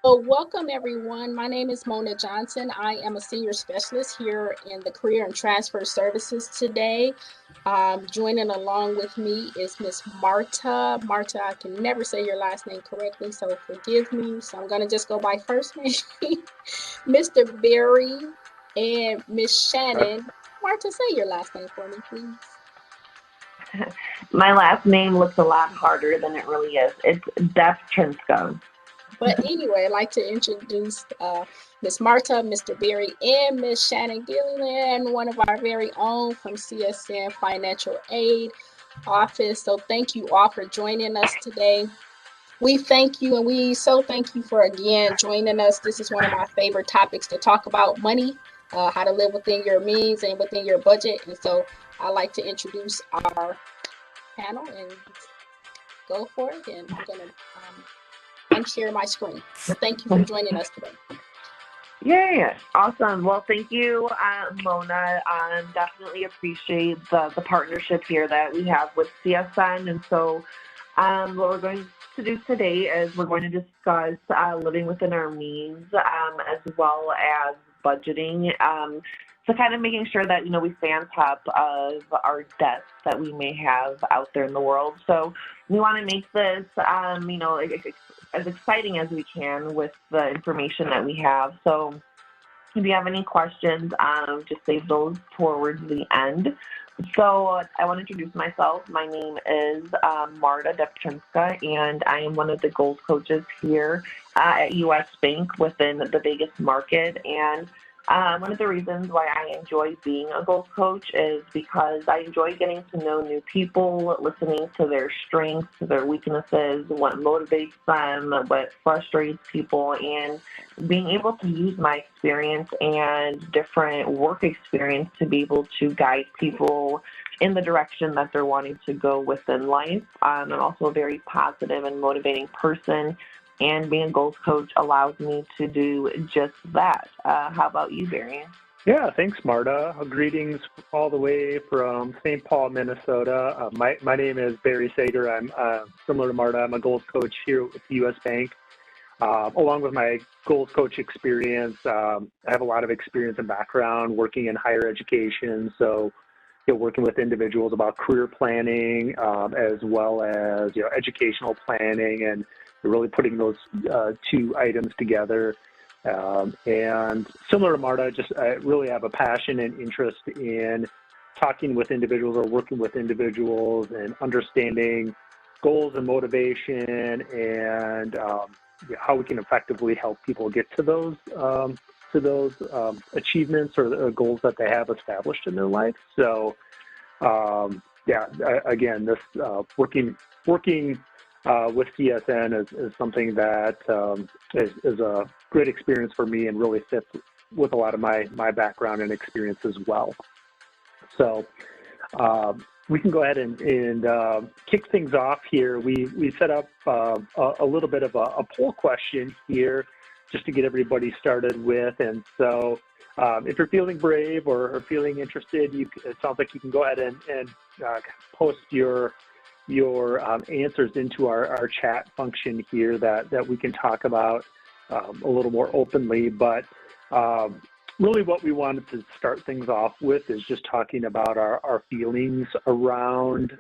So welcome everyone. My name is Mona Johnson. I am a senior specialist here in the Career and Transfer Services today. Joining along with me is Miss Marta. Marta, I can never say your last name correctly, so forgive me. So I'm going to just go by first name. Mr. Barry and Miss Shannon. Marta, say your last name for me, please. My last name looks a lot harder than it really is. It's Depczynska. But anyway, I'd like to introduce Miss Marta, Mr. Barry, and Miss Shannon Gilliland, one of our very own from CSN Financial Aid Office. So thank you all for joining us today. We thank you, and we so thank you for again joining us. This is one of my favorite topics to talk about: money, how to live within your means and within your budget. And so I'd like to introduce our panel and go for it. And I'm going to unshare my screen. So thank you for joining us today. Yeah, awesome. Well, thank you, Mona. Definitely appreciate the partnership here that we have with CSN. And so what we're going to do today is we're going to discuss living within our means as well as budgeting. So kind of making sure that, we stay on top of our debts that we may have out there in the world. So we want to make this, as exciting as we can with the information that we have. So if you have any questions, just save those towards the end. So I want to introduce myself. My name is Marta Depczynska, and I am one of the goals coaches here at U.S. Bank within the Vegas market. And one of the reasons why I enjoy being a goals coach is because I enjoy getting to know new people, listening to their strengths, their weaknesses, what motivates them, what frustrates people, and being able to use my experience and different work experience to be able to guide people in the direction that they're wanting to go within life. I'm also a very positive and motivating person, and being a goals coach allows me to do just that. How about you, Barry? Yeah, thanks, Marta. Greetings all the way from St. Paul, Minnesota. My name is Barry Saeger. I'm similar to Marta. I'm a goals coach here with the U.S. Bank. Along with my goals coach experience, I have a lot of experience and background working in higher education. So, working with individuals about career planning, as well as, educational planning, and really putting those two items together. And similar to Marta, I really have a passion and interest in talking with individuals or working with individuals and understanding goals and motivation and how we can effectively help people get to those achievements or the goals that they have established in their life. So, again, this working with CSN is something that is a great experience for me and really fits with a lot of my background and experience as well. So we can go ahead and kick things off here. We set up a little bit of a poll question here just to get everybody started with. And so if you're feeling brave or feeling interested, it sounds like you can go ahead and post your answers into our chat function here that we can talk about a little more openly. But really what we wanted to start things off with is just talking about our feelings around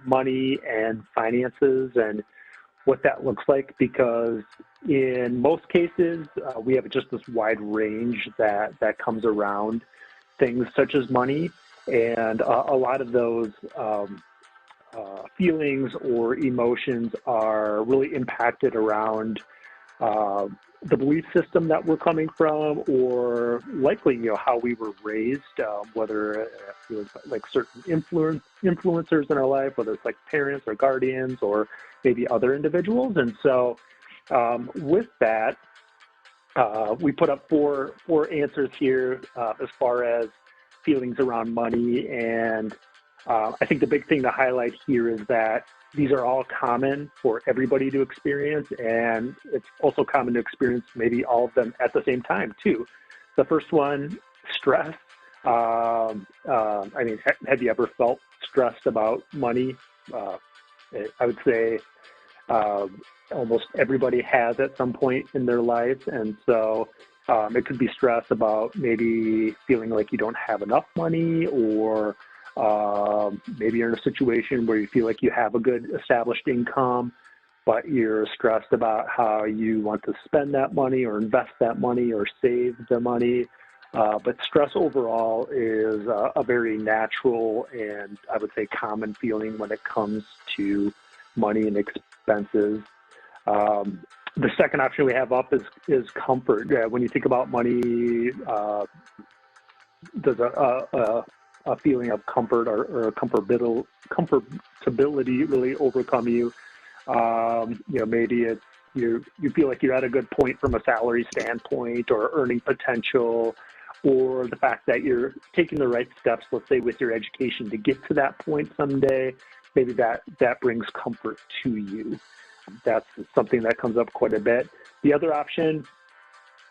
money and finances and what that looks like, because in most cases we have just this wide range that comes around things such as money, and a lot of those feelings or emotions are really impacted around the belief system that we're coming from, or likely, how we were raised, whether it was like certain influencers in our life, whether it's like parents or guardians or maybe other individuals. And so with that, we put up four answers here as far as feelings around money. And I think the big thing to highlight here is that these are all common for everybody to experience, and it's also common to experience maybe all of them at the same time too. The first one, stress. I mean, have you ever felt stressed about money? I would say almost everybody has at some point in their life. And so it could be stress about maybe feeling like you don't have enough money, or maybe you're in a situation where you feel like you have a good established income, but you're stressed about how you want to spend that money or invest that money or save the money. But stress overall is a very natural and I would say common feeling when it comes to money and expenses. The second option we have up is comfort. When you think about money, does a feeling of comfort or comfortability really overcome you? Maybe it's you feel like you're at a good point from a salary standpoint or earning potential, or the fact that you're taking the right steps, let's say with your education, to get to that point someday. Maybe that brings comfort to you. That's something that comes up quite a bit. The other option,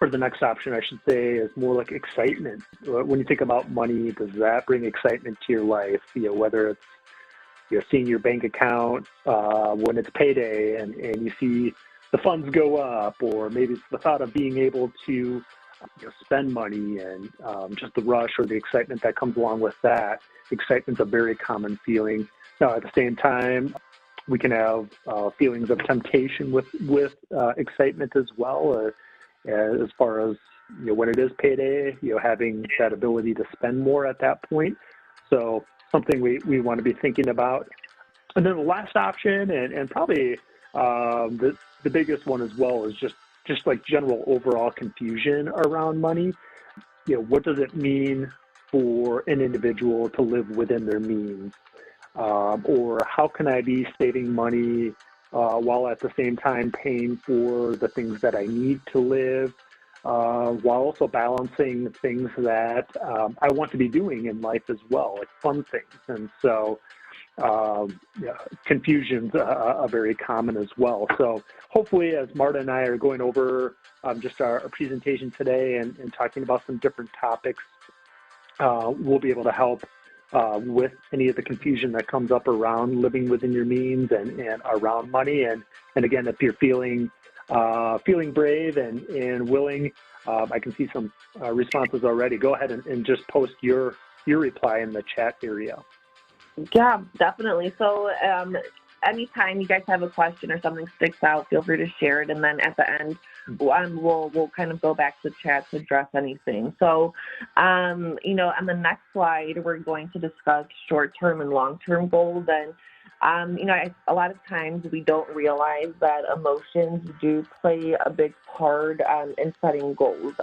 or the next option, I should say, is more like excitement. When you think about money, does that bring excitement to your life? Whether it's seeing your bank account when it's payday and you see the funds go up, or maybe it's the thought of being able to spend money and just the rush or the excitement that comes along with that. Excitement's a very common feeling. Now, at the same time, we can have feelings of temptation with excitement as well, as far as when it is payday, having that ability to spend more at that point. So something we want to be thinking about. And then the last option, and probably the biggest one as well, is just like general overall confusion around money. What does it mean for an individual to live within their means? Or how can I be saving money while at the same time paying for the things that I need to live, while also balancing things that I want to be doing in life as well, like fun things. And so confusion's very common as well. So hopefully, as Marta and I are going over just our presentation today and talking about some different topics, we'll be able to help with any of the confusion that comes up around living within your means and around money. And again, if you're feeling brave and willing, I can see some responses already. Go ahead and just post your reply in the chat area. Yeah, definitely. So anytime you guys have a question or something sticks out, feel free to share it. And then at the end, we'll kind of go back to the chat to address anything. So, on the next slide, we're going to discuss short-term and long-term goals. And, a lot of times we don't realize that emotions do play a big part in setting goals.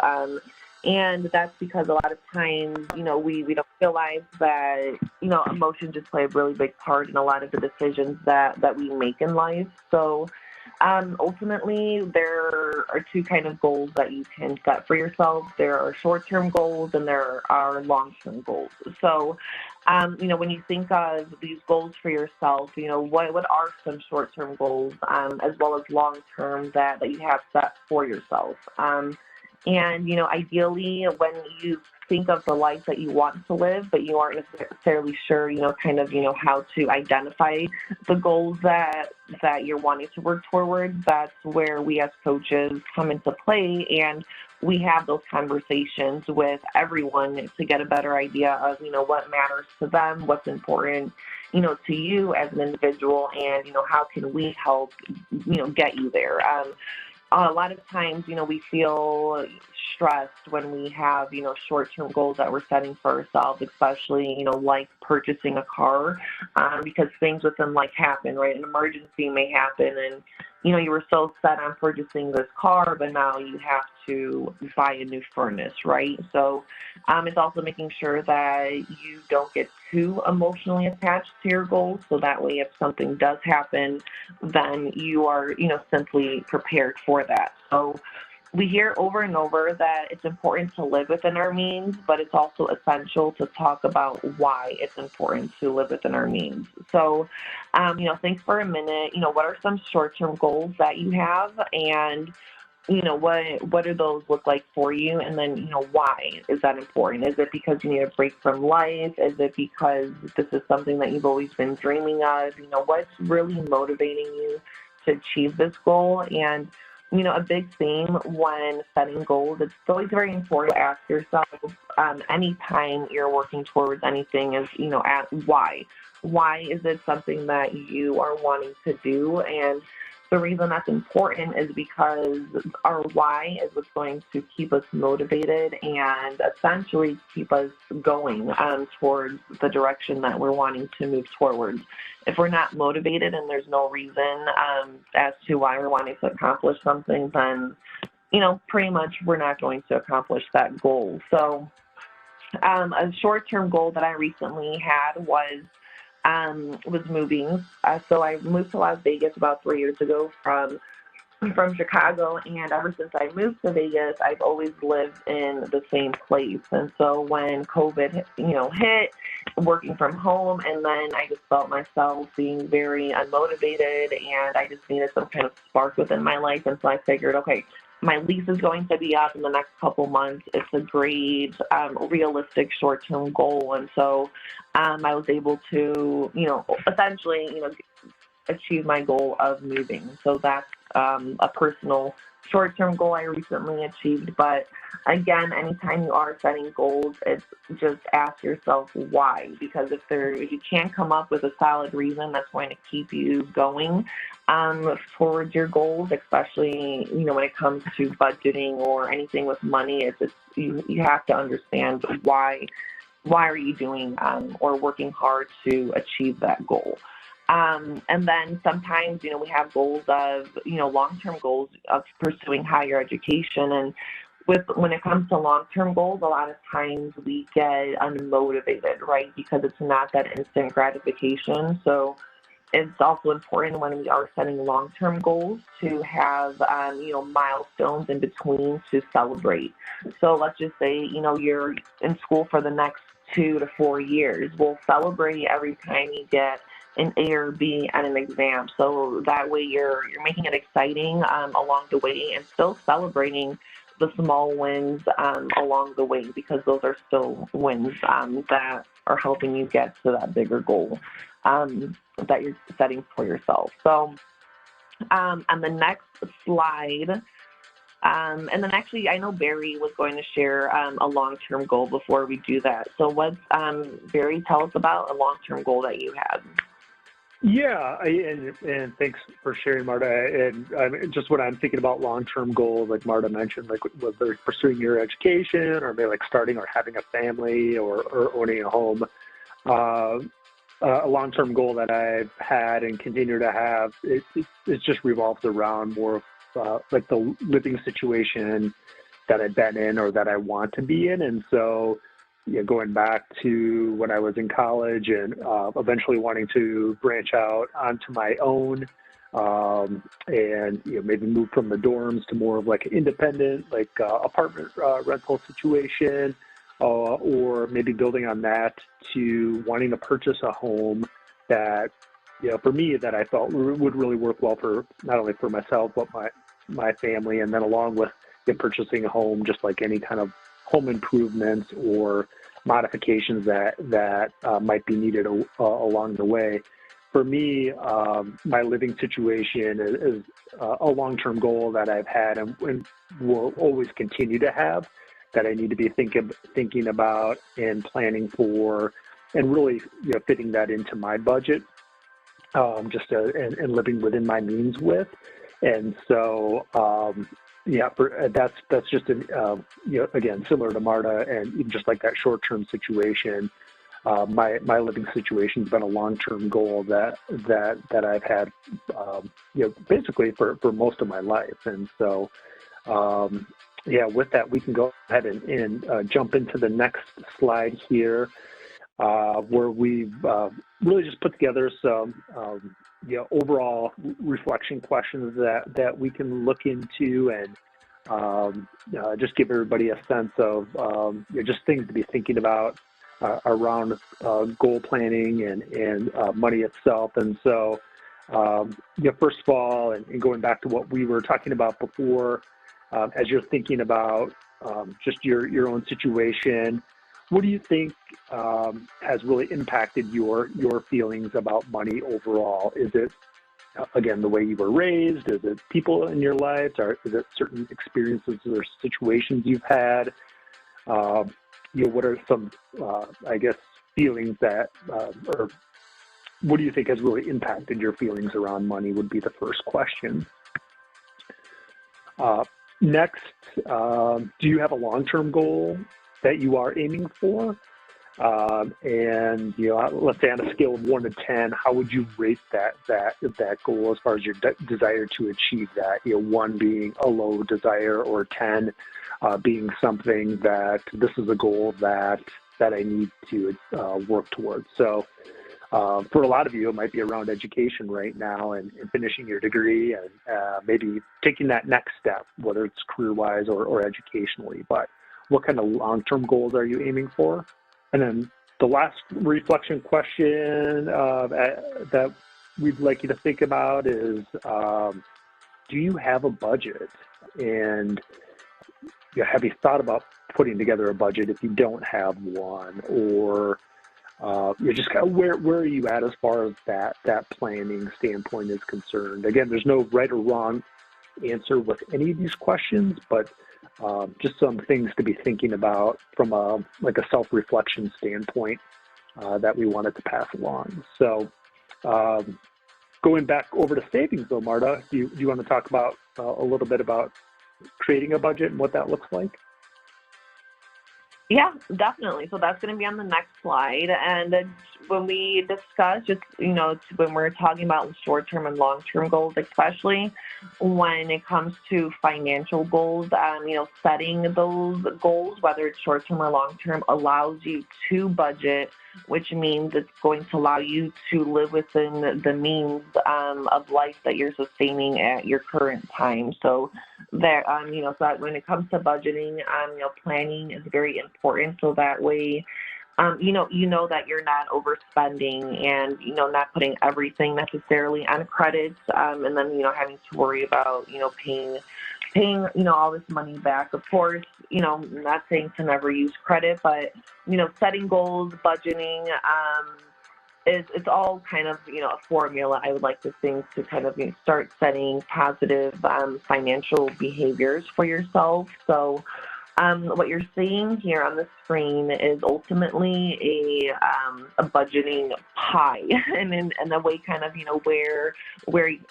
And that's because a lot of times, we don't realize that, emotions just play a really big part in a lot of the decisions that we make in life. So ultimately, there are two kind of goals that you can set for yourself. There are short-term goals and there are long-term goals. So, when you think of these goals for yourself, what are some short-term goals as well as long-term that you have set for yourself? And, ideally, when you think of the life that you want to live, but you aren't necessarily sure, how to identify the goals that you're wanting to work toward, that's where we as coaches come into play. And we have those conversations with everyone to get a better idea of, what matters to them, what's important, to you as an individual, and, how can we help, get you there. A lot of times, we feel stressed when we have, short-term goals that we're setting for ourselves, especially, like purchasing a car, because things within life happen, right? An emergency may happen and, you were so set on purchasing this car, but now you have to buy a new furnace, right? So it's also making sure that you don't get too emotionally attached to your goals. So that way, if something does happen, then you are, simply prepared for that. So we hear over and over that it's important to live within our means, but it's also essential to talk about why it's important to live within our means. So, think for a minute, what are some short-term goals that you have, and, what do those look like for you? And then, why is that important? Is it because you need a break from life? Is it because this is something that you've always been dreaming of? What's really motivating you to achieve this goal. And, you know, a big theme when setting goals, it's always very important to ask yourself anytime you're working towards anything is, you know, at why. Why is it something that you are wanting to do? And the reason that's important is because our why is what's going to keep us motivated and essentially keep us going towards the direction that we're wanting to move towards. If we're not motivated and there's no reason as to why we're wanting to accomplish something, then, you know, pretty much we're not going to accomplish that goal. So a short-term goal that I recently had was moving. So I moved to Las Vegas about 3 years ago from Chicago, and ever since I moved to Vegas, I've always lived in the same place. And so when COVID, you know, hit, working from home, and then I just felt myself being very unmotivated, and I just needed some kind of spark within my life. And so I figured, okay, my lease is going to be up in the next couple months. It's a great, realistic short-term goal. And so I was able to, you know, essentially, you know, achieve my goal of moving. So that's a personal short-term goal I recently achieved. But again, anytime you are setting goals, it's just ask yourself why. Because if you can't come up with a solid reason that's going to keep you going towards your goals, especially, you know, when it comes to budgeting or anything with money, it's just, you have to understand why are you doing or working hard to achieve that goal. And then sometimes, you know, we have goals of, you know, long-term goals of pursuing higher education. And when it comes to long-term goals, a lot of times we get unmotivated, right? Because it's not that instant gratification. So it's also important when we are setting long-term goals to have, you know, milestones in between to celebrate. So let's just say, you know, you're in school for the next 2 to 4 years. We'll celebrate every time you get an A or B at an exam. So that way you're making it exciting along the way and still celebrating the small wins along the way, because those are still wins that are helping you get to that bigger goal that you're setting for yourself. So on the next slide, and then actually I know Barry was going to share a long-term goal before we do that. So what's, Barry, tell us about a long-term goal that you had. Yeah, and thanks for sharing, Marta. And just when I'm thinking about long-term goals, like Marta mentioned, like whether it's pursuing your education or maybe like starting or having a family or owning a home, a long-term goal that I've had and continue to have, it just revolves around more of like the living situation that I've been in or that I want to be in. And so, you know, going back to when I was in college and eventually wanting to branch out onto my own and, you know, maybe move from the dorms to more of like an independent, like apartment rental situation, or maybe building on that to wanting to purchase a home that, you know, for me, that I felt would really work well for not only for myself, but my family. And then along with purchasing a home, just like any kind of home improvements or modifications that might be needed along the way. For me, my living situation is a long-term goal that I've had and will always continue to have, that I need to be thinking about and planning for, and really, you know, fitting that into my budget, and living within my means with. And so, yeah, that's just you know, again, similar to Marta, and even just like that short-term situation. My living situation has been a long-term goal that I've had, you know, basically for most of my life. And so, yeah, with that, we can go ahead and jump into the next slide here, where we've really just put together some you know, overall reflection questions that we can look into and just give everybody a sense of you know, just things to be thinking about around goal planning and money itself. And so, you know, first of all, and going back to what we were talking about before, as you're thinking about just your own situation, what do you think has really impacted your feelings about money overall? Is it again, the way you were raised? Is it people in your life? Or is it certain experiences or situations you've had? What are some, I guess, feelings that, or what do you think has really impacted your feelings around money would be the first question. Next, do you have a long-term goal that you are aiming for? And let's say on a scale of 1 to 10, how would you rate that goal as far as your desire to achieve that? 1 being a low desire, or 10 being something that this is a goal that I need to work towards. So for a lot of you, it might be around education right now and finishing your degree and maybe taking that next step, whether it's career-wise or educationally. But what kind of long-term goals are you aiming for? And then the last reflection question that we'd like you to think about is, do you have a budget? And have you thought about putting together a budget if you don't have one? Or you're just kind of where are you at as far as that planning standpoint is concerned? Again, there's no right or wrong answer with any of these questions, but just some things to be thinking about from a self-reflection standpoint that we wanted to pass along. So going back over to savings though, Marta, do you want to talk about a little bit about creating a budget and what that looks like? Yeah, definitely. So that's going to be on the next slide. And when we discuss when we're talking about short-term and long-term goals, especially when it comes to financial goals, setting those goals, whether it's short-term or long-term, allows you to budget, which means it's going to allow you to live within the means of life that you're sustaining at your current time. So that, so that when it comes to budgeting, planning is very important. So that way, that you're not overspending and, not putting everything necessarily on credits, and then, having to worry about, paying, all this money back. Of course, not saying to never use credit, but, setting goals, budgeting, it's all kind of, a formula. I would like to think to kind of start setting positive financial behaviors for yourself. So what you're seeing here on the screen is ultimately a budgeting pie, and in a way kind of, where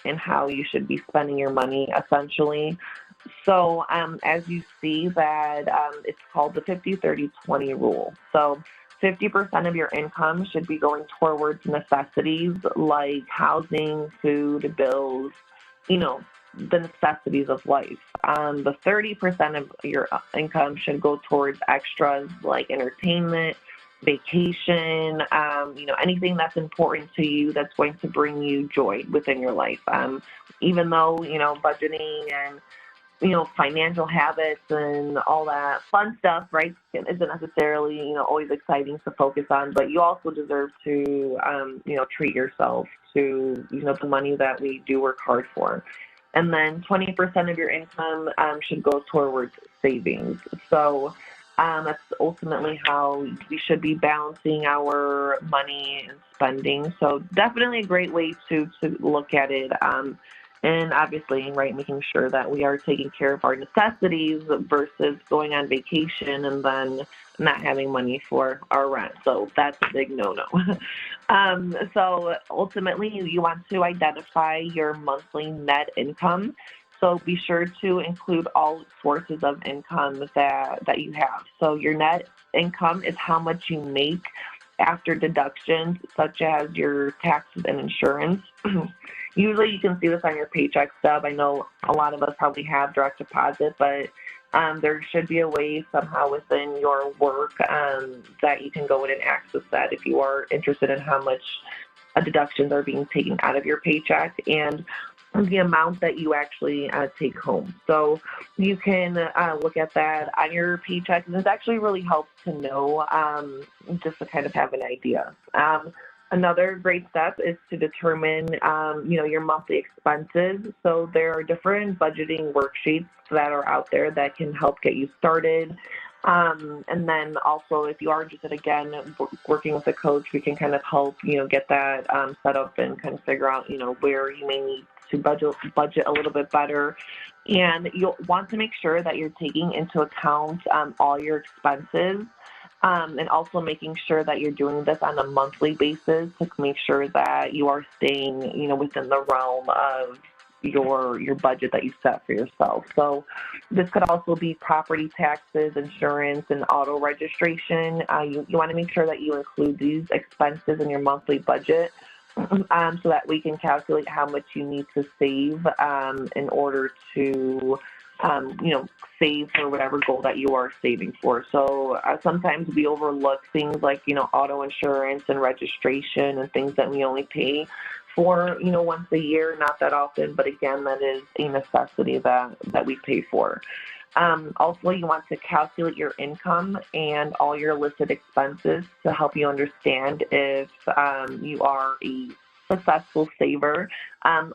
and how you should be spending your money essentially. So as you see that it's called the 50-30-20 rule. So 50% of your income should be going towards necessities like housing, food, bills, the necessities of life. The 30% of your income should go towards extras like entertainment, vacation, anything that's important to you that's going to bring you joy within your life. Even though, budgeting and financial habits and all that fun stuff, right, isn't necessarily, always exciting to focus on, but you also deserve to, treat yourself to, the money that we do work hard for. And then 20% of your income should go towards savings. So that's ultimately how we should be balancing our money and spending. So definitely a great way to look at it. And obviously, right, making sure that we are taking care of our necessities versus going on vacation and then not having money for our rent. So that's a big no-no. So ultimately, you want to identify your monthly net income. So be sure to include all sources of income that you have. So your net income is how much you make after deductions, such as your taxes and insurance. Usually you can see this on your paycheck stub. I know a lot of us probably have direct deposit, but there should be a way somehow within your work that you can go in and access that if you are interested in how much deductions are being taken out of your paycheck and the amount that you actually take home. So you can look at that on your paycheck, and this actually really helps to know just to kind of have an idea. Another great step is to determine, your monthly expenses. So there are different budgeting worksheets that are out there that can help get you started. And then also, if you are interested, again, working with a coach, we can kind of help, get that set up and kind of figure out, where you may need to budget a little bit better. And you'll want to make sure that you're taking into account all your expenses, and also making sure that you're doing this on a monthly basis to make sure that you are staying, within the realm of your budget that you set for yourself. So this could also be property taxes, insurance, and auto registration. You want to make sure that you include these expenses in your monthly budget, so that we can calculate how much you need to save in order to save for whatever goal that you are saving for. So sometimes we overlook things like, auto insurance and registration and things that we only pay for, once a year, not that often, but again, that is a necessity that we pay for. Also, you want to calculate your income and all your listed expenses to help you understand if you are a successful saver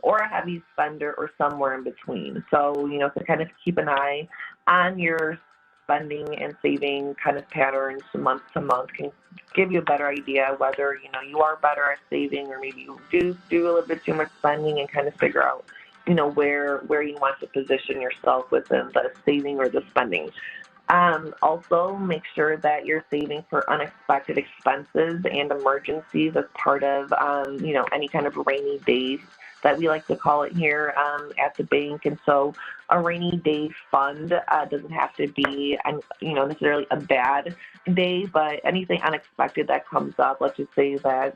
or a heavy spender or somewhere in between. So, to kind of keep an eye on your spending and saving kind of patterns month to month can give you a better idea whether, you are better at saving or maybe you do a little bit too much spending, and kind of figure out, where you want to position yourself within the saving or the spending. Also, make sure that you're saving for unexpected expenses and emergencies as part of, any kind of rainy days that we like to call it here at the bank. And so a rainy day fund doesn't have to be, necessarily a bad day, but anything unexpected that comes up, let's just say that,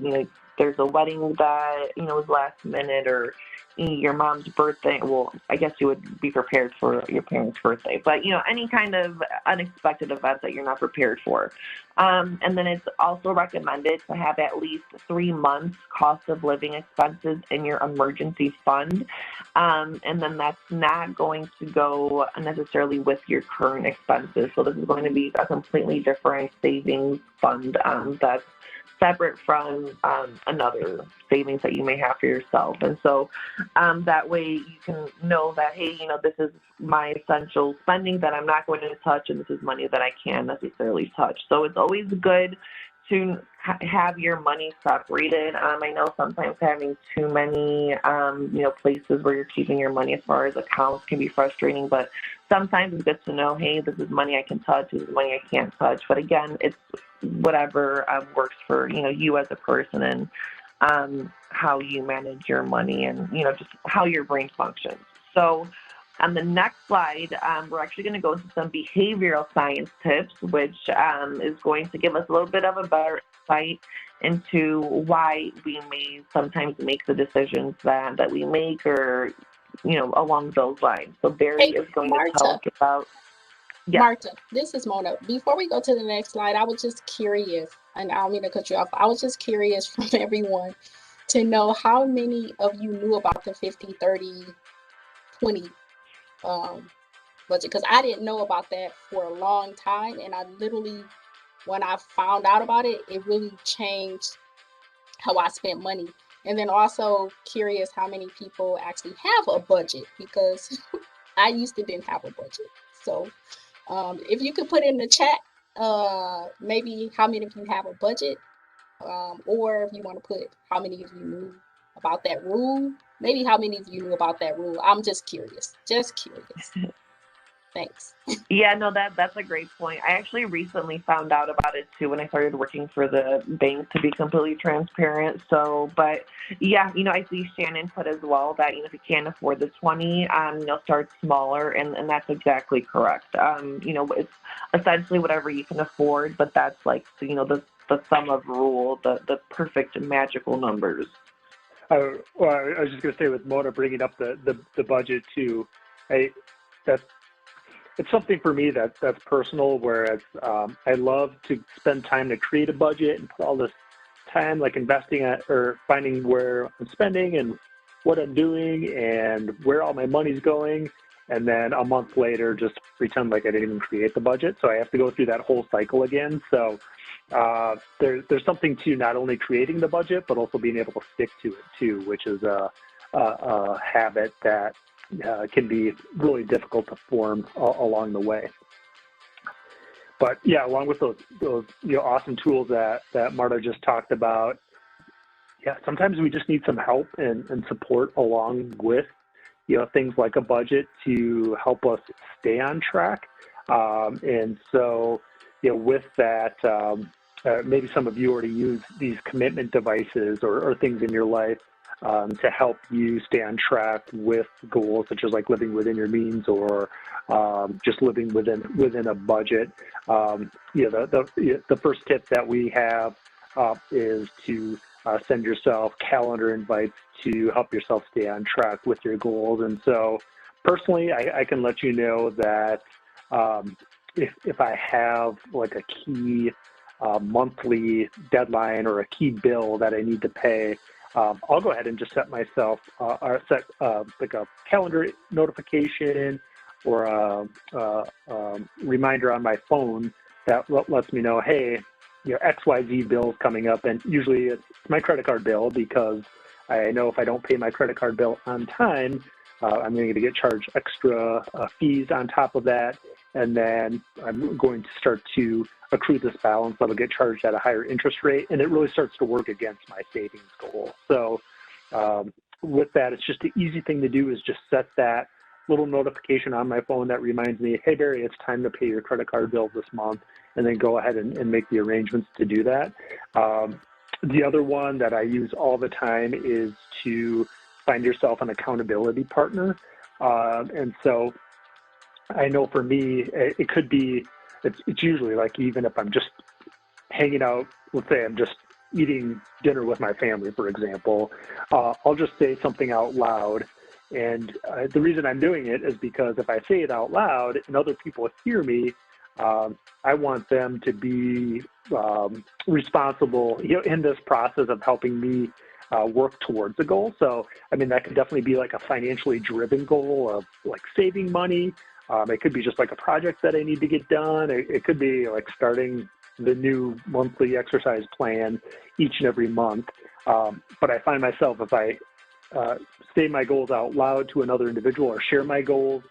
there's a wedding that, is last minute, or your mom's birthday. Well, I guess you would be prepared for your parents' birthday, but, any kind of unexpected event that you're not prepared for. And then it's also recommended to have at least 3 months cost of living expenses in your emergency fund. And then that's not going to go necessarily with your current expenses. So this is going to be a completely different savings fund that's separate from another savings that you may have for yourself. And so that way you can know that, hey, this is my essential spending that I'm not going to touch, and this is money that I can necessarily touch. So it's always good to have your money separated. I know sometimes having too many, places where you're keeping your money as far as accounts can be frustrating, but sometimes it's good to know, hey, this is money I can touch, this is money I can't touch. But again, it's whatever works for, you as a person, and how you manage your money, and, just how your brain functions. So on the next slide, we're actually going to go into some behavioral science tips, which is going to give us a little bit of a better insight into why we may sometimes make the decisions that we make, or, along those lines. So Barry is going to talk about. Yeah. Marta, this is Mona. Before we go to the next slide, I was just curious, and I don't mean to cut you off. I was just curious from everyone to know how many of you knew about the 50, 30, 20 budget, because I didn't know about that for a long time, and I literally, when I found out about it, it really changed how I spent money. And then also curious how many people actually have a budget, because I used to didn't have a budget. So if you could put in the chat, maybe how many of you have a budget, or if you want to put how many of you knew about that rule, maybe how many of you knew about that rule. I'm just curious. Thanks. Yeah, no, that's a great point. I actually recently found out about it too when I started working for the bank, to be completely transparent. So, but yeah, I see Shannon put as well that, if you can't afford the 20, start smaller, and that's exactly correct. It's essentially whatever you can afford, but that's like, the sum of rule, the perfect magical numbers. Well, I was just going to say, with Mona bringing up the budget too, it's something for me that's personal, whereas I love to spend time to create a budget and put all this time like investing or finding where I'm spending and what I'm doing and where all my money's going, and then a month later just pretend like I didn't even create the budget. So I have to go through that whole cycle again. So there's something to not only creating the budget, but also being able to stick to it too, which is a habit that can be really difficult to form along the way. But yeah, along with those awesome tools that Marta just talked about, yeah, sometimes we just need some help and support along with things like a budget to help us stay on track. And so with that, maybe some of you already use these commitment devices or things in your life to help you stay on track with goals, such as like living within your means or just living within a budget. The first tip that we have is to send yourself calendar invites to help yourself stay on track with your goals. And so personally, I can let you know that if I have like a key monthly deadline or a key bill that I need to pay, I'll go ahead and just set myself or set like a calendar notification or a reminder on my phone that lets me know, hey, XYZ bill's coming up, and usually it's my credit card bill, because I know if I don't pay my credit card bill on time, I'm going to get charged extra fees on top of that, and then I'm going to start to accrue this balance that'll get charged at a higher interest rate, and it really starts to work against my savings goal. So with that, it's just the easy thing to do is just set that little notification on my phone that reminds me, hey, Barry, it's time to pay your credit card bill this month, and then go ahead and make the arrangements to do that. The other one that I use all the time is to find yourself an accountability partner. And so I know for me, it could be, it's usually like, even if I'm just hanging out, let's say I'm just eating dinner with my family, for example, I'll just say something out loud. And the reason I'm doing it is because if I say it out loud and other people hear me, I want them to be responsible in this process of helping me work towards the goal. So, I mean, that could definitely be like a financially driven goal of like saving money. It could be just like a project that I need to get done. It could be like starting the new monthly exercise plan each and every month. But I find myself, if I say my goals out loud to another individual or share my goals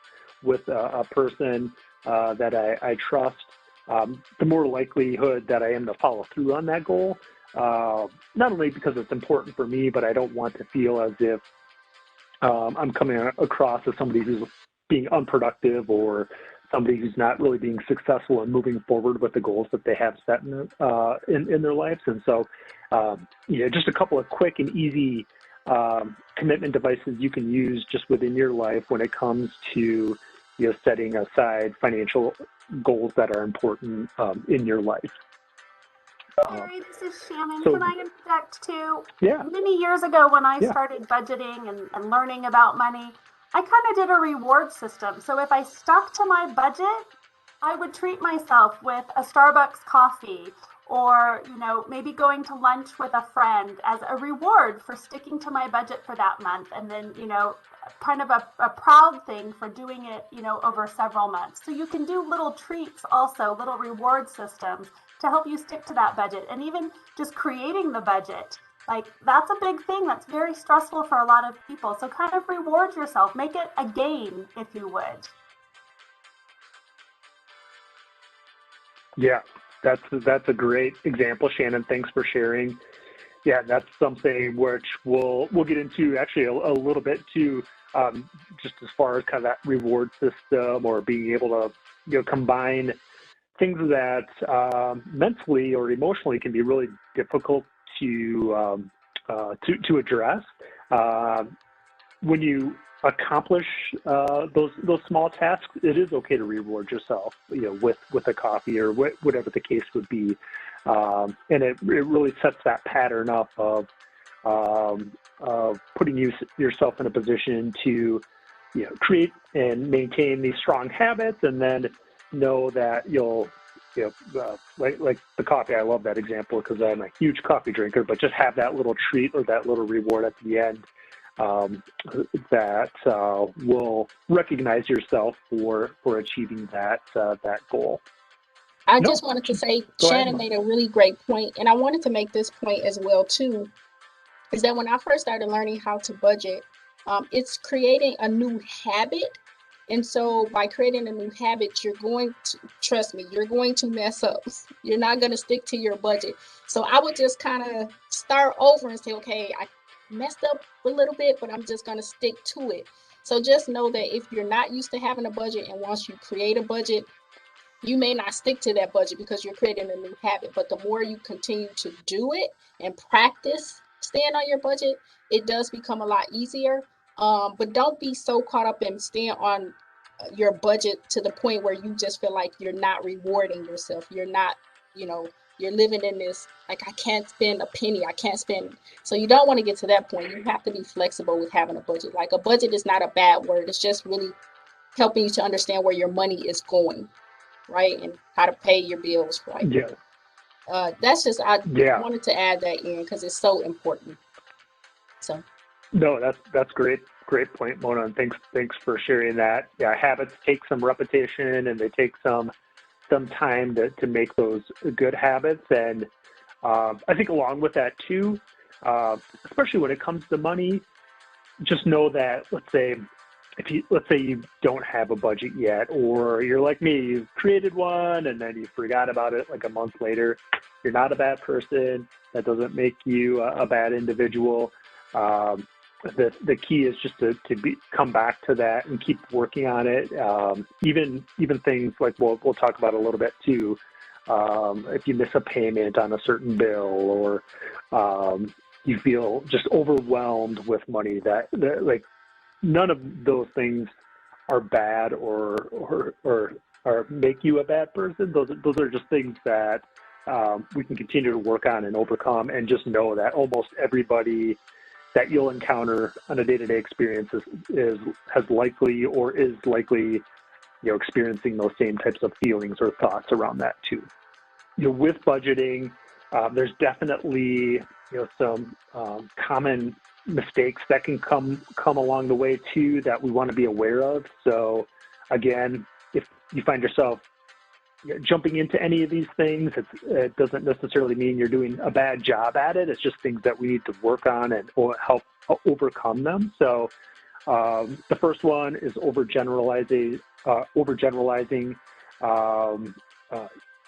with a person that I trust, the more likelihood that I am to follow through on that goal. Not only because it's important for me, but I don't want to feel as if I'm coming across as somebody who's being unproductive or somebody who's not really being successful in moving forward with the goals that they have set in their lives. And so, just a couple of quick and easy commitment devices you can use just within your life when it comes to setting aside financial goals that are important in your life. Barry, this is Shannon. Can I interject too? Yeah. Many years ago when I started budgeting and learning about money, I kind of did a reward system. So if I stuck to my budget, I would treat myself with a Starbucks coffee, or maybe going to lunch with a friend as a reward for sticking to my budget for that month, and then kind of a proud thing for doing it over several months. So you can do little treats, also little reward systems to help you stick to that budget. And even just creating the budget, like that's a big thing that's very stressful for a lot of people. So kind of reward yourself, make it a game, if you would. Yeah, that's a great example, Shannon. Thanks for sharing. Yeah, that's something which we'll get into actually a little bit too, just as far as kind of that reward system, or being able to combine things that mentally or emotionally can be really difficult to address. When you accomplish those small tasks, it is okay to reward yourself, with a coffee or whatever the case would be, and it really sets that pattern up of putting yourself in a position to create and maintain these strong habits, and then know that you'll like the coffee. I love that example because I'm a huge coffee drinker, but just have that little treat or that little reward at the end that will recognize yourself for achieving that goal. I just wanted to say, Shannon made a really great point, and I wanted to make this point as well too, is that when I first started learning how to budget, it's creating a new habit And so by creating a new habit, you're going to, trust me, you're going to mess up. You're not going to stick to your budget. So I would just kind of start over and say, okay, I messed up a little bit, but I'm just going to stick to it. So just know that if you're not used to having a budget, and once you create a budget, you may not stick to that budget because you're creating a new habit. But the more you continue to do it and practice staying on your budget, it does become a lot easier. But don't be so caught up in staying on your budget to the point where you just feel like you're not rewarding yourself. You're not, you're living in this, like, I can't spend a penny, I can't spend. So you don't want to get to that point. You have to be flexible with having a budget. Like, a budget is not a bad word. It's just really helping you to understand where your money is going, right? And how to pay your bills, right? Yeah. That's just, I wanted to add that in because it's so important. So. No, that's great. Great point, Mona, and thanks for sharing that. Yeah, habits take some repetition and they take some time to make those good habits. And I think along with that too, especially when it comes to money, just know that, let's say you don't have a budget yet, or you're like me, you've created one and then you forgot about it like a month later. You're not a bad person. That doesn't make you a bad individual. The key is just to come back to that and keep working on it. Even things like we'll talk about a little bit too. If you miss a payment on a certain bill, or you feel just overwhelmed with money, that like none of those things are bad or make you a bad person. Those are just things that we can continue to work on and overcome. And just know that almost everybody that you'll encounter on a day-to-day experience is likely experiencing those same types of feelings or thoughts around that too. With budgeting, there's definitely some common mistakes that can come along the way too that we want to be aware of. So again, if you find yourself jumping into any of these things, it doesn't necessarily mean you're doing a bad job at it. It's just things that we need to work on and help overcome them. So the first one is overgeneralizing.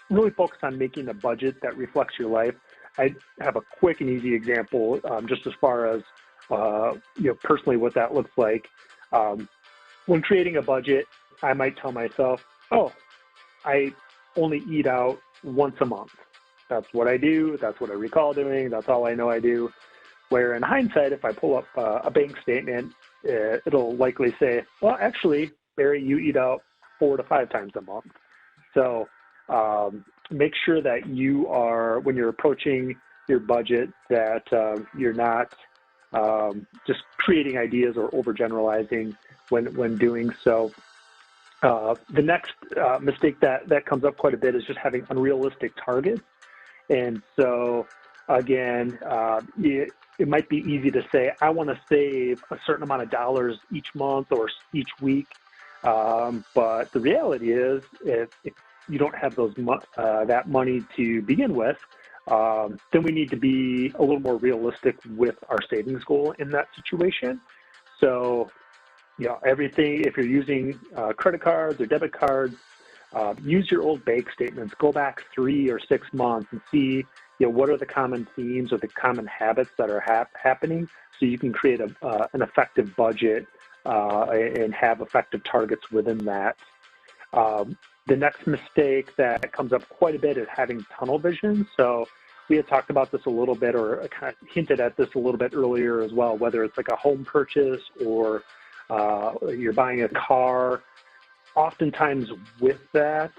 Really focus on making a budget that reflects your life. I have a quick and easy example, just as far as personally what that looks like. When creating a budget, I might tell myself, "Oh, I only eat out once a month. That's what I do. That's what I recall doing. That's all I know I do." Where in hindsight, if I pull up a bank statement, it'll likely say, "Well, actually, Barry, you eat out 4 to 5 times a month." So make sure that you are, when you're approaching your budget, that you're not just creating ideas or overgeneralizing when doing so. The next mistake that comes up quite a bit is just having unrealistic targets. And so, again, it might be easy to say, I want to save a certain amount of dollars each month or each week. But the reality is, if you don't have that money to begin with, then we need to be a little more realistic with our savings goal in that situation. So, everything, if you're using credit cards or debit cards, use your old bank statements, go back 3 or 6 months and see, what are the common themes or the common habits that are happening, so you can create an effective budget and have effective targets within that. The next mistake that comes up quite a bit is having tunnel vision. So we had talked about this a little bit, or kind of hinted at this a little bit earlier as well, whether it's like a home purchase or you're buying a car. Oftentimes with that,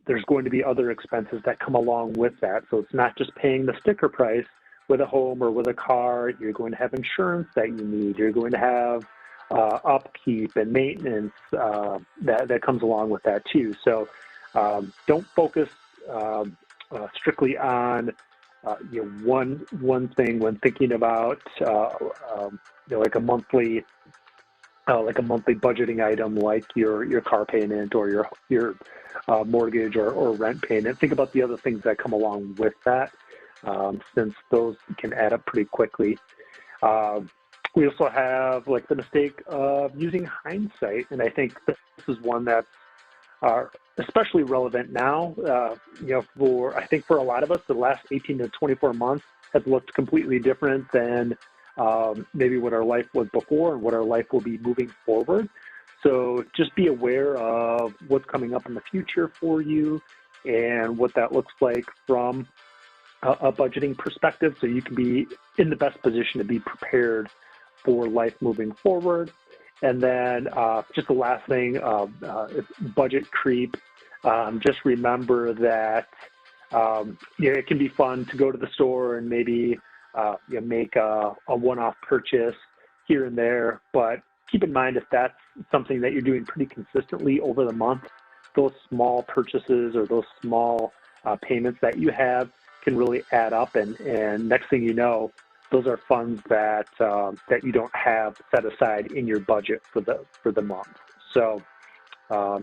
there's going to be other expenses that come along with that. So it's not just paying the sticker price with a home or with a car. You're going to have insurance that you need. You're going to have upkeep and maintenance that comes along with that too. So don't focus strictly on one thing when thinking about like a monthly budgeting item, like your car payment or your mortgage or rent payment. Think about the other things that come along with that, since those can add up pretty quickly. We also have like the mistake of using hindsight, and I think this is one that's especially relevant now. I think for a lot of us, the last 18 to 24 months has looked completely different than maybe what our life was before and what our life will be moving forward. So just be aware of what's coming up in the future for you and what that looks like from a budgeting perspective, so you can be in the best position to be prepared for life moving forward. And then just the last thing, budget creep. Just remember that it can be fun to go to the store and maybe make a one-off purchase here and there, but keep in mind if that's something that you're doing pretty consistently over the month, those small purchases or those small payments that you have can really add up, and next thing you know, those are funds that that you don't have set aside in your budget for the month. So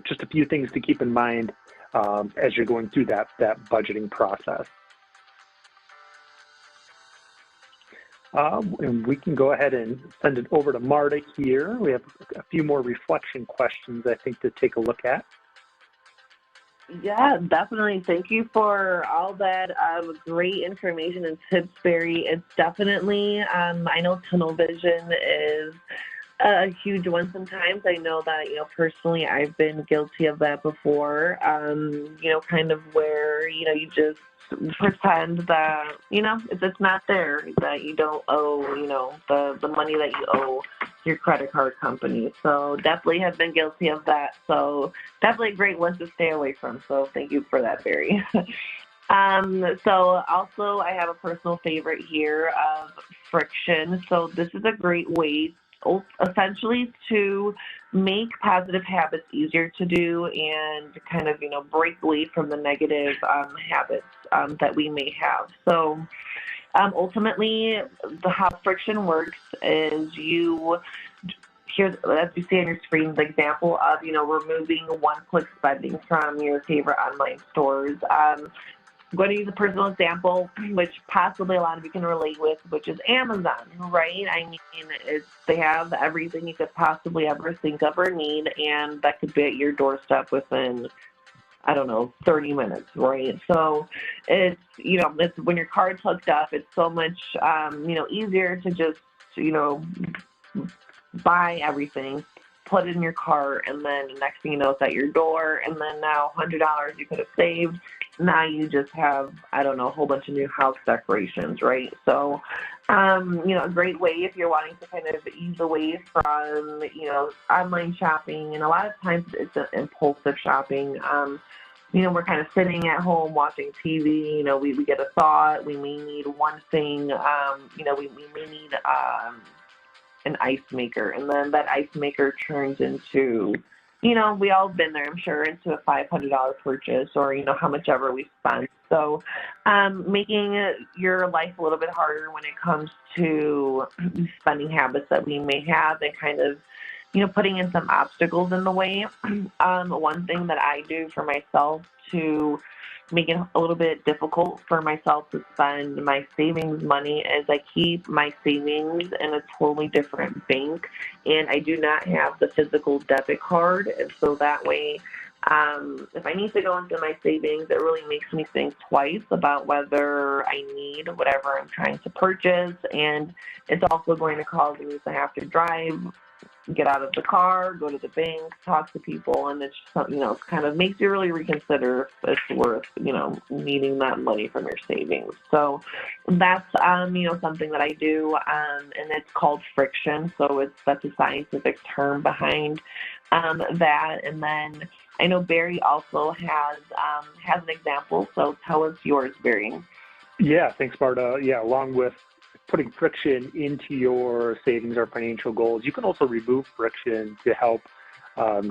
just a few things to keep in mind as you're going through that budgeting process. And we can go ahead and send it over to Marta here. We have a few more reflection questions, I think, to take a look at. Yeah, definitely. Thank you for all that great information and tips, Barry. It's definitely, I know tunnel vision is a huge one sometimes. I know that, personally, I've been guilty of that before, kind of where, you just pretend that, it's not there, that you don't owe, the money that you owe your credit card company. So definitely have been guilty of that. So definitely a great one to stay away from. So thank you for that, Barry. So also I have a personal favorite here of friction. So this is a great way essentially to make positive habits easier to do and kind of, break away from the negative habits that we may have. So ultimately, how friction works is here, as you see on your screen, the example of, removing one-click spending from your favorite online stores. I'm going to use a personal example, which possibly a lot of you can relate with, which is Amazon, right? I mean, they have everything you could possibly ever think of or need, and that could be at your doorstep within, 30 minutes, right? So it's when your card's hooked up, it's so much, easier to just, buy everything, put it in your cart, and then the next thing you know, it's at your door, and then now $100 you could have saved. Now you just have, a whole bunch of new house decorations, right? So, a great way if you're wanting to kind of ease away from, online shopping, and a lot of times it's impulsive shopping. We're kind of sitting at home watching TV, we get a thought, we may need one thing, we may need an ice maker, and then that ice maker turns into, we all have been there, I'm sure, into a $500 purchase or, how much ever we spend. So making your life a little bit harder when it comes to spending habits that we may have and kind of, putting in some obstacles in the way. One thing that I do for myself to make it a little bit difficult for myself to spend my savings money is I keep my savings in a totally different bank, and I do not have the physical debit card. And so that way, if I need to go into my savings, it really makes me think twice about whether I need whatever I'm trying to purchase. And it's also going to cause me to have to drive, get out of the car, go to the bank, talk to people, and it's just, kind of makes you really reconsider if it's worth, needing that money from your savings. So that's, something that I do, and it's called friction. So that's a scientific term behind that. And then I know Barry also has an example. So tell us yours, Barry. Yeah, thanks, Marta. Yeah, along with putting friction into your savings or financial goals, you can also remove friction to help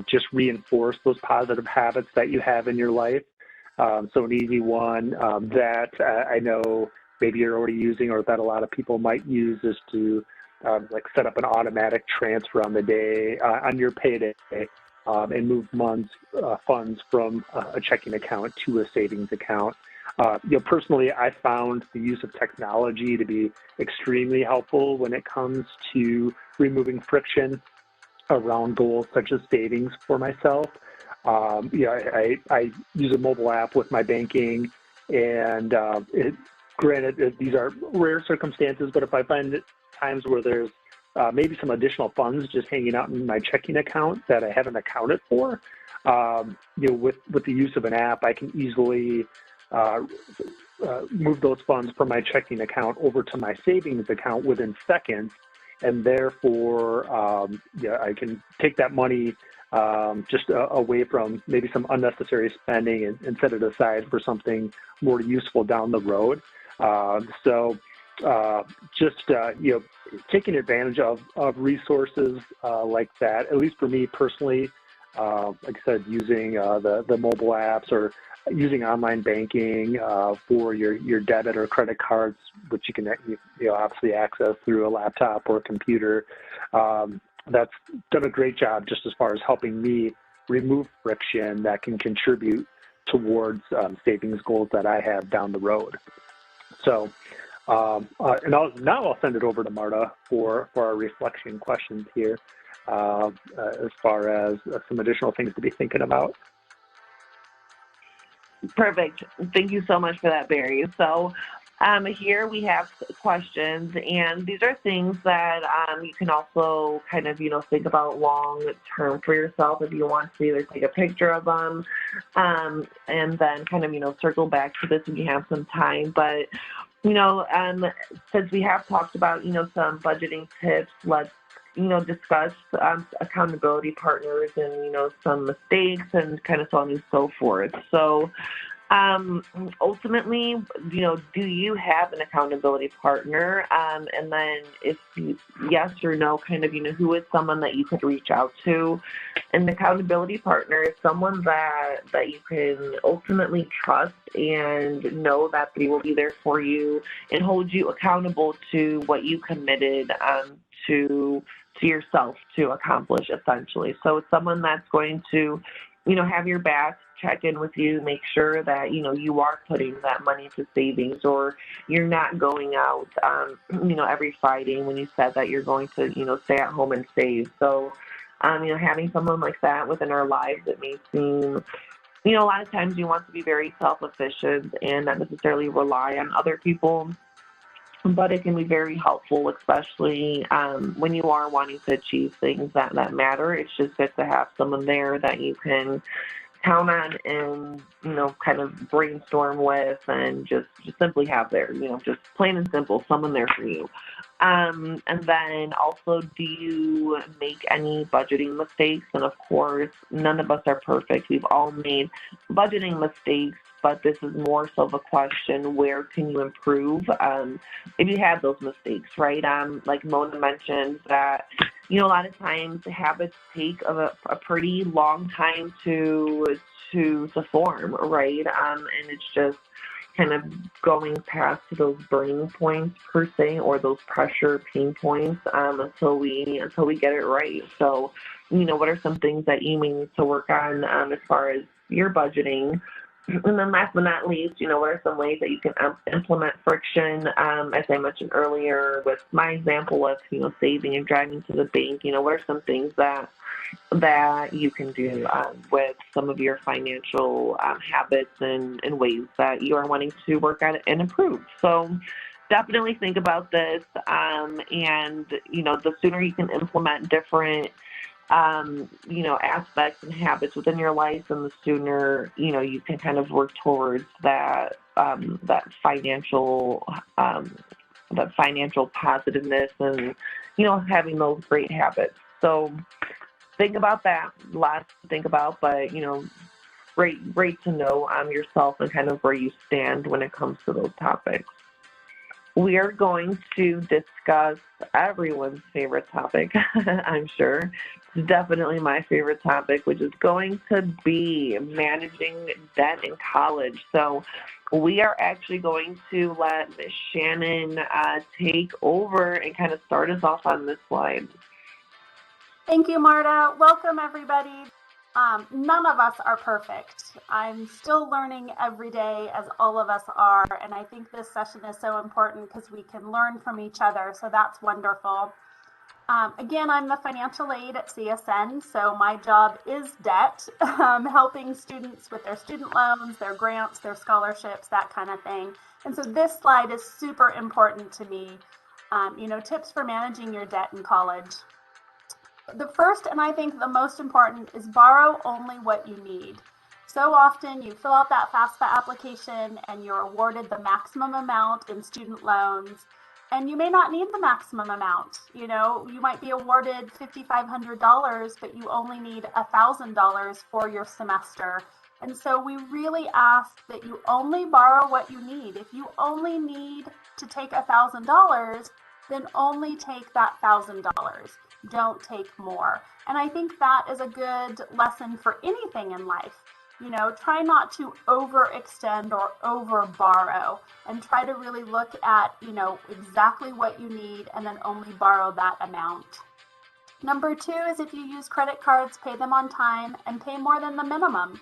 just reinforce those positive habits that you have in your life. So an easy one that I know maybe you're already using or that a lot of people might use is to set up an automatic transfer on the day, on your payday, and move funds from a checking account to a savings account. Personally, I found the use of technology to be extremely helpful when it comes to removing friction around goals such as savings for myself. I use a mobile app with my banking, and granted, these are rare circumstances, but if I find times where there's maybe some additional funds just hanging out in my checking account that I haven't accounted for, with the use of an app, I can easily move those funds from my checking account over to my savings account within seconds, and therefore, I can take that money just away from maybe some unnecessary spending and set it aside for something more useful down the road. Taking advantage of resources like that, at least for me personally, like I said, using the mobile apps or using online banking for your debit or credit cards, which you can obviously access through a laptop or a computer. That's done a great job just as far as helping me remove friction that can contribute towards savings goals that I have down the road. So, and I'll send it over to Marta for our reflection questions here as far as some additional things to be thinking about. Perfect. Thank you so much for that, Barry. So here we have questions, and these are things that you can also kind of, think about long term for yourself if you want to either take a picture of them and then kind of, circle back to this when you have some time. But, since we have talked about, some budgeting tips, let's, discuss accountability partners and, some mistakes and kind of so on and so forth. So ultimately, do you have an accountability partner? And then if yes or no, kind of, who is someone that you could reach out to? An accountability partner is someone that you can ultimately trust and know that they will be there for you and hold you accountable to what you committed to yourself to accomplish, essentially. So it's someone that's going to, have your back, check in with you, make sure that, you are putting that money to savings, or you're not going out, every Friday when you said that you're going to, stay at home and save. So, having someone like that within our lives, it may seem, a lot of times you want to be very self-efficient and not necessarily rely on other people, but it can be very helpful, especially when you are wanting to achieve things that matter. It's just good to have someone there that you can count on and, kind of brainstorm with and just simply have there, just plain and simple, someone there for you. And then also, do you make any budgeting mistakes? And of course, none of us are perfect. We've all made budgeting mistakes, but this is more so of a question, where can you improve if you have those mistakes, right? Like Mona mentioned that, a lot of times habits take a pretty long time to form, right? And it's just kind of going past those burning points per se, or those pressure pain points until we get it right. So, what are some things that you may need to work on as far as your budgeting? And then last but not least, what are some ways that you can implement friction? As I mentioned earlier with my example of, saving and driving to the bank, what are some things that you can do with some of your financial habits and ways that you are wanting to work on and improve? So definitely think about this. And, the sooner you can implement different aspects and habits within your life, and the sooner, you can kind of work towards that financial positiveness and, having those great habits. So think about that. Lots to think about, but, great to know yourself and kind of where you stand when it comes to those topics. We are going to discuss everyone's favorite topic, I'm sure. It's definitely my favorite topic, which is going to be managing debt in college. So we are actually going to let Ms. Shannon take over and kind of start us off on this slide. Thank you, Marta. Welcome, everybody. None of us are perfect. I'm still learning every day, as all of us are, and I think this session is so important because we can learn from each other, so that's wonderful. Again, I'm the financial aide at CSN, so my job is debt, helping students with their student loans, their grants, their scholarships, that kind of thing. And so this slide is super important to me. Tips for managing your debt in college. The first, and I think the most important, is borrow only what you need. So often you fill out that FAFSA application and you're awarded the maximum amount in student loans, and you may not need the maximum amount. You might be awarded $5,500, but you only need $1,000 for your semester. And so we really ask that you only borrow what you need. If you only need to take $1,000, then only take that $1,000. Don't take more. And I think that is a good lesson for anything in life. Try not to overextend or over borrow, and try to really look at, exactly what you need and then only borrow that amount. Number 2 is if you use credit cards, pay them on time and pay more than the minimum.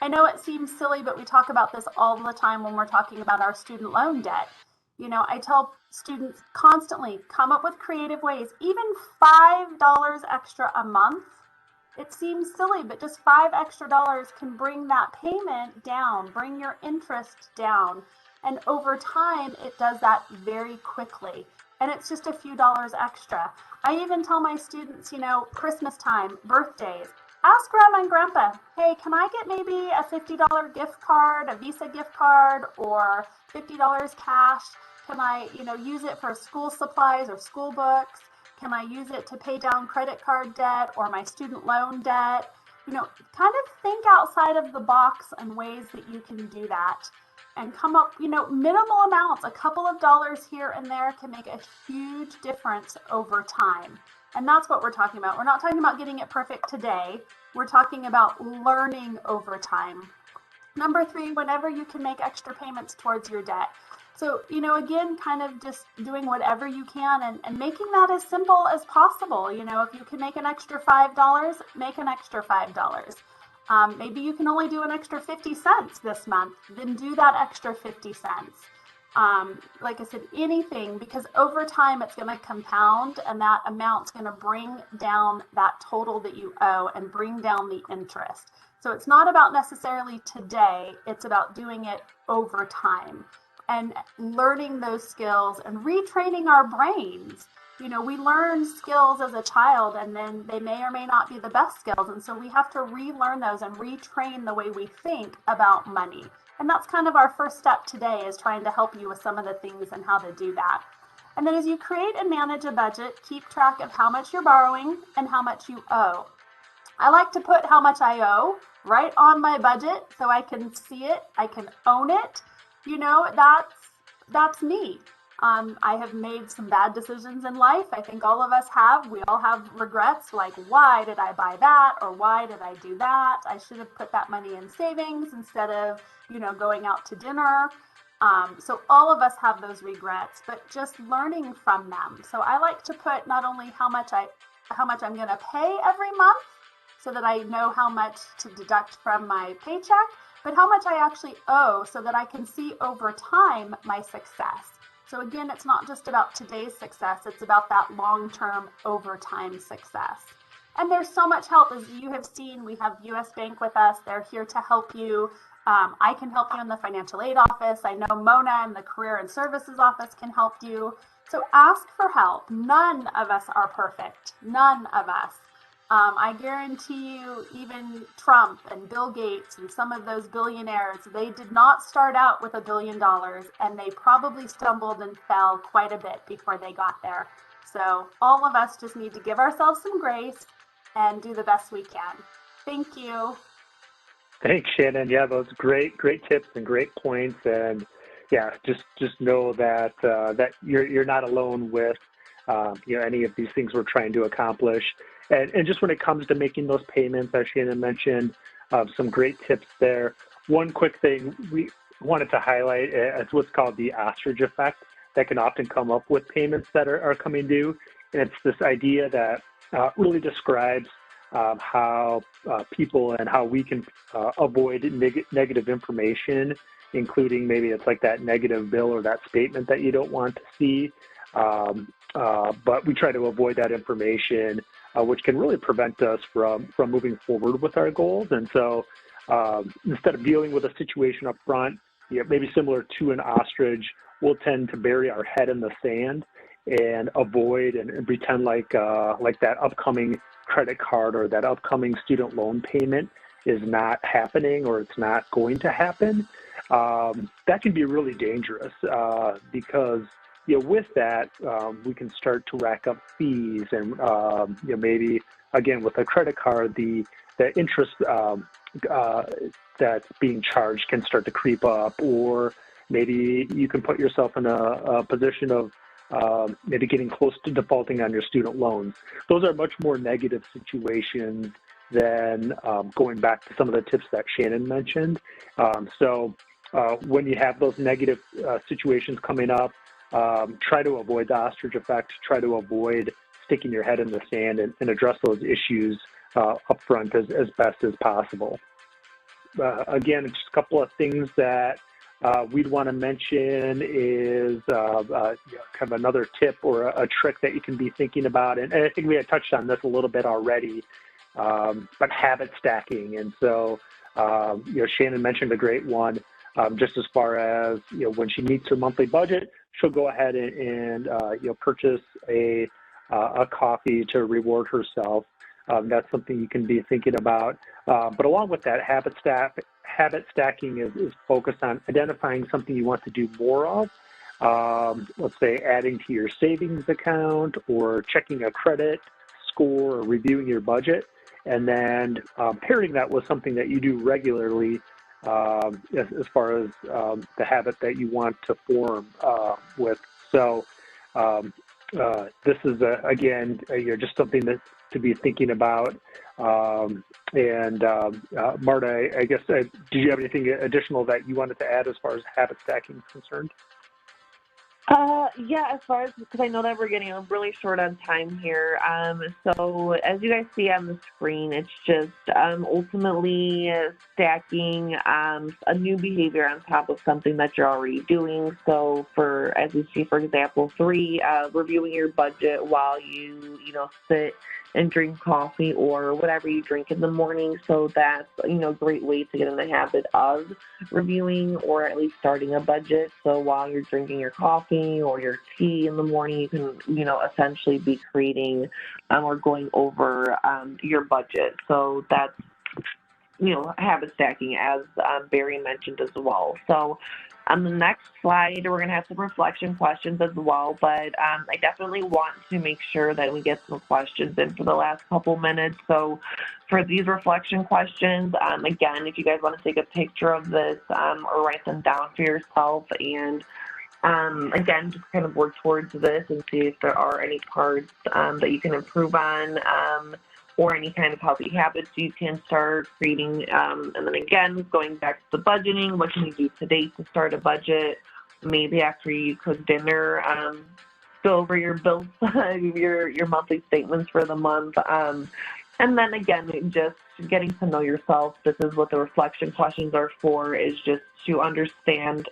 I know it seems silly, but we talk about this all the time when we're talking about our student loan debt. I tell students constantly, come up with creative ways, even $5 extra a month. It seems silly, but just $5 extra can bring that payment down, bring your interest down. And over time, it does that very quickly. And it's just a few dollars extra. I even tell my students, Christmas time, birthdays, ask Grandma and Grandpa, hey, can I get maybe a $50 gift card, a Visa gift card, or $50 cash? Can I, use it for school supplies or school books? Can I use it to pay down credit card debt or my student loan debt? Kind of think outside of the box and ways that you can do that, and come up, minimal amounts. A couple of dollars here and there can make a huge difference over time. And that's what we're talking about. We're not talking about getting it perfect today. We're talking about learning over time. Number 3, whenever you can make extra payments towards your debt. So, again, kind of just doing whatever you can and making that as simple as possible. If you can make an extra $5, make an extra $5. Maybe you can only do an extra 50 cents this month, then do that extra 50 cents. Like I said, anything, because over time it's going to compound, and that amount's going to bring down that total that you owe and bring down the interest. So it's not about necessarily today, it's about doing it over time and learning those skills and retraining our brains. We learn skills as a child, and then they may or may not be the best skills. And so we have to relearn those and retrain the way we think about money. And that's kind of our first step today, is trying to help you with some of the things and how to do that. And then as you create and manage a budget, keep track of how much you're borrowing and how much you owe. I like to put how much I owe right on my budget so I can see it, I can own it. That's me. I have made some bad decisions in life. I think all of us have. We all have regrets, like, why did I buy that? Or why did I do that? I should have put that money in savings instead of, going out to dinner. So all of us have those regrets, but just learning from them. So I like to put not only how much I'm going to pay every month, so that I know how much to deduct from my paycheck, but how much I actually owe, so that I can see over time my success. So again, it's not just about today's success, it's about that long-term over time success. And there's so much help. As you have seen, we have US Bank with us. They're here to help you. I can help you in the financial aid office. I know Mona in the Career.Services office can help you. So ask for help. None of us are perfect. None of us. I guarantee you, even Trump and Bill Gates and some of those billionaires, they did not start out with $1 billion, and they probably stumbled and fell quite a bit before they got there. So all of us just need to give ourselves some grace and do the best we can. Thank you. Thanks, Shannon. Yeah, those great tips and great points. And yeah, just know that that you're not alone with any of these things we're trying to accomplish. And just when it comes to making those payments, as Shannon mentioned, some great tips there. One quick thing we wanted to highlight is what's called the ostrich effect that can often come up with payments that are coming due. And it's this idea that really describes how people and how we can avoid negative information, including maybe it's like that negative bill or that statement that you don't want to see. But we try to avoid that information, which can really prevent us from moving forward with our goals. And so instead of dealing with a situation up front, maybe similar to an ostrich, we'll tend to bury our head in the sand and avoid and pretend like that upcoming credit card or that upcoming student loan payment is not happening or it's not going to happen. That can be really dangerous because with that, we can start to rack up fees and, maybe, again, with a credit card, the interest that's being charged can start to creep up, or maybe you can put yourself in a position of maybe getting close to defaulting on your student loans. Those are much more negative situations than going back to some of the tips that Shannon mentioned. So when you have those negative situations coming up, try to avoid the ostrich effect, try to avoid sticking your head in the sand and address those issues up front as best as possible. Again, just a couple of things that we'd want to mention is kind of another tip or a trick that you can be thinking about. And I think we had touched on this a little bit already, but habit stacking. And so, Shannon mentioned a great one, just as far as, when she meets her monthly budget, she'll go ahead and purchase a coffee to reward herself. That's something you can be thinking about. But along with that, habit stacking is focused on identifying something you want to do more of. Let's say adding to your savings account or checking a credit score or reviewing your budget, and then pairing that with something that you do regularly as far as the habit that you want to form with. So this is, again, just something to be thinking about. And Marta, I guess, did you have anything additional that you wanted to add as far as habit stacking is concerned? Yeah, as far as, because I know that we're getting really short on time here. So as you guys see on the screen, it's just ultimately stacking a new behavior on top of something that you're already doing. So as you see, for example, 3, reviewing your budget while you sit and drink coffee or whatever you drink in the morning. So that's, a great way to get in the habit of reviewing or at least starting a budget. So while you're drinking your coffee or your tea in the morning, you can, essentially be creating or going over your budget. So that's, habit stacking, as Barry mentioned as well. So on the next slide, we're going to have some reflection questions as well, but I definitely want to make sure that we get some questions in for the last couple minutes. So for these reflection questions, again, if you guys want to take a picture of this or write them down for yourself, and again, just kind of work towards this and see if there are any parts that you can improve on, or any kind of healthy habits you can start creating. And then again, going back to the budgeting, what can you do today to start a budget? Maybe after you cook dinner, go over your bills, your monthly statements for the month. And then again, just getting to know yourself. This is what the reflection questions are for, is just to understand,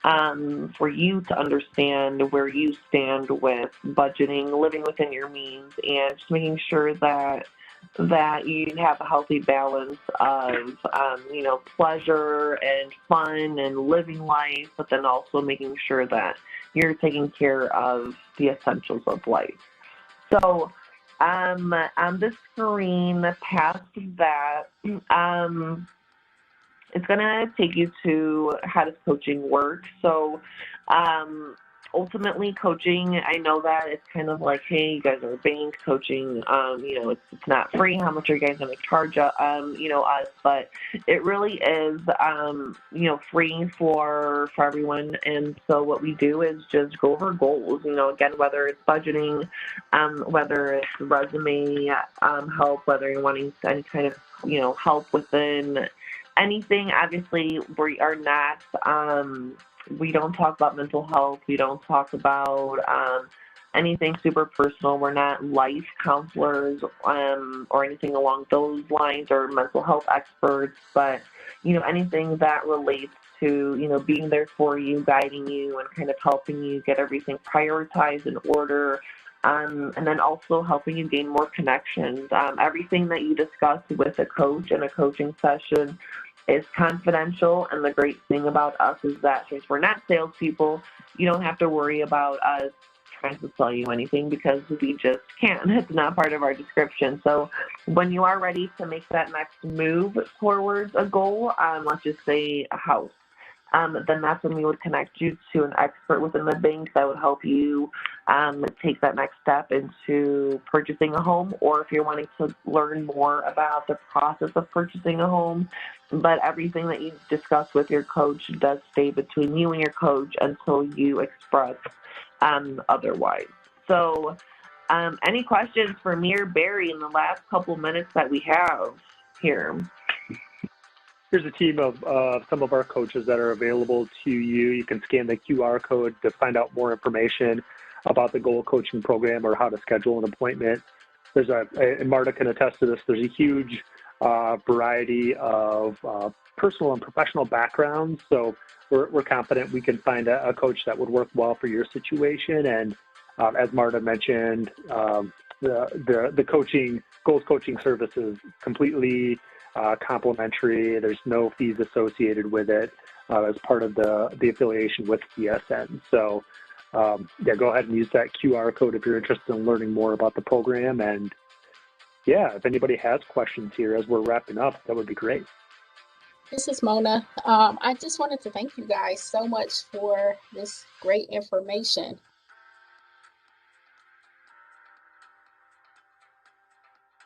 for you to understand where you stand with budgeting, living within your means, and just making sure that you have a healthy balance of, pleasure and fun and living life, but then also making sure that you're taking care of the essentials of life. So on the screen past that, it's going to take you to how does coaching work. So ultimately, coaching, I know that it's kind of like, hey, you guys are a bank, coaching, it's not free. How much are you guys going to charge us? But it really is, free for everyone. And so what we do is just go over goals, again, whether it's budgeting, whether it's resume help, whether you're wanting any kind of, help within anything. Obviously, we are not, we don't talk about mental health. We don't talk about anything super personal. We're not life counselors or anything along those lines, or mental health experts, but, anything that relates to, being there for you, guiding you, and kind of helping you get everything prioritized in order. And then also helping you gain more connections. Everything that you discuss with a coach in a coaching session is confidential. And the great thing about us is that since we're not salespeople, you don't have to worry about us trying to sell you anything, because we just can't. It's not part of our description. So when you are ready to make that next move towards a goal, let's just say a house, then that's when we would connect you to an expert within the bank that would help you take that next step into purchasing a home, or if you're wanting to learn more about the process of purchasing a home. But everything that you discuss with your coach does stay between you and your coach until you express otherwise. So any questions for me or Barry in the last couple minutes that we have here? Here's a team of some of our coaches that are available to you. You can scan the QR code to find out more information about the Goal Coaching Program or how to schedule an appointment. And Marta can attest to this, there's a huge variety of personal and professional backgrounds. So we're confident we can find a coach that would work well for your situation. And as Marta mentioned, the Goals Coaching Services completely complimentary. There's no fees associated with it as part of the affiliation with CSN. So go ahead and use that QR code if you're interested in learning more about the program. And if anybody has questions here as we're wrapping up, that would be great. This is Mona. I just wanted to thank you guys so much for this great information.